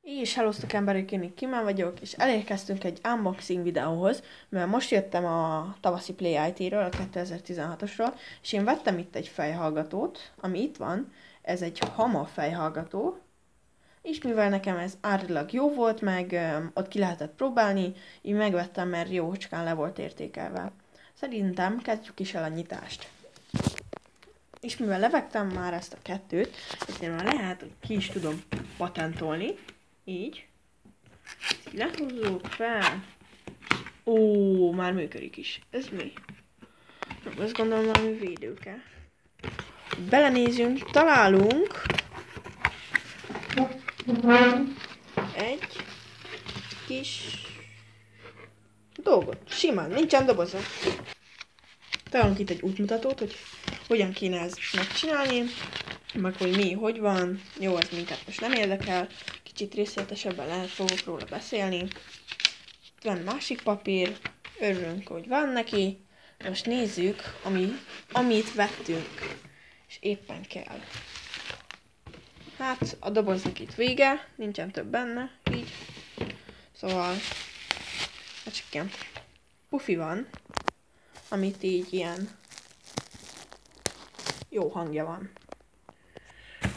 És hellóztok emberek, én Kimmel vagyok, és elérkeztünk egy unboxing videóhoz, mert most jöttem a tavaszi Play IT-ről, a 2016-osról, és én vettem itt egy fejhallgatót, ami itt van, ez egy Hama fejhallgató, és mivel nekem ez árilag jó volt, meg ott ki lehetett próbálni, így megvettem, mert jócskán le volt értékelve. Szerintem kezdjük is el a nyitást. És mivel levettem már ezt a kettőt, ezért már lehet, hogy ki is tudom patentolni. Így. Lehúzzuk fel. Ó, már működik is. Ez mi? Azt gondolom valami védőke. Belenézünk, találunk egy kis dolgot. Simán, nincsen doboza. Találunk itt egy útmutatót, hogy hogyan kéne ezt megcsinálni, meg hogy mi, hogy van. Jó, ez minket most nem érdekel. Kicsit részletesebben fogok róla beszélni. Itt van másik papír, örülünk, hogy van neki. Most nézzük, amit vettünk, és éppen kell. Hát, a doboznak itt vége, nincsen több benne, így. Szóval, hát csak ilyen pufi van, amit így ilyen jó hangja van.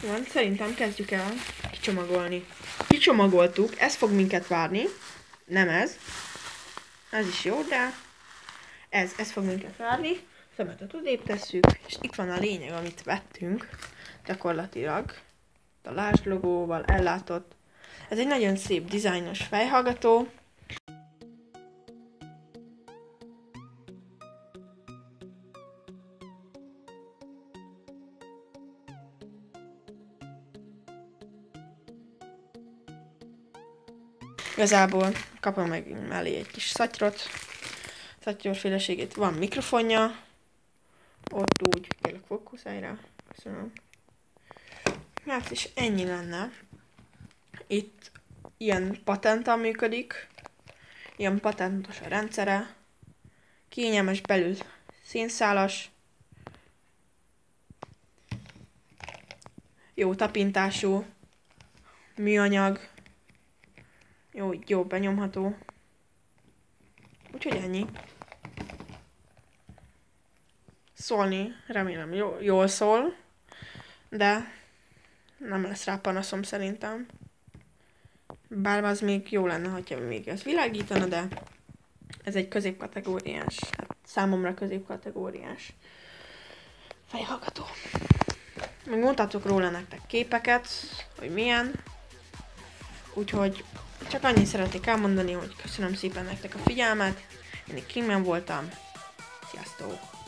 Jó, szerintem kezdjük el kicsomagolni. Kicsomagoltuk, ez fog minket várni, nem ez. Ez is jó, de ez fog minket várni. Szemetet odébb tesszük, és itt van a lényeg, amit vettünk. Gyakorlatilag a Lásd logóval ellátott. Ez egy nagyon szép dizájnos fejhallgató. Igazából kapom meg mellé egy kis szatyrot, szatyroféleségét, van mikrofonja, ott úgy, kérlek fókuszálj rá, köszönöm. Hát és ennyi lenne. Itt ilyen patenttal működik, ilyen patentos a rendszere, kényelmes belül szénszálas, jó tapintású, műanyag, jó benyomható. Úgyhogy ennyi. Szólni, remélem jól szól, de nem lesz rá panaszom szerintem. Bár az még jó lenne, hogyha még ez világítana, de ez egy középkategóriás, hát számomra középkategóriás fejhallgató. Még mondhatok róla nektek képeket, hogy milyen. Úgyhogy csak annyit szeretnék elmondani, hogy köszönöm szépen nektek a figyelmet. Én Kimmel voltam. Sziasztok!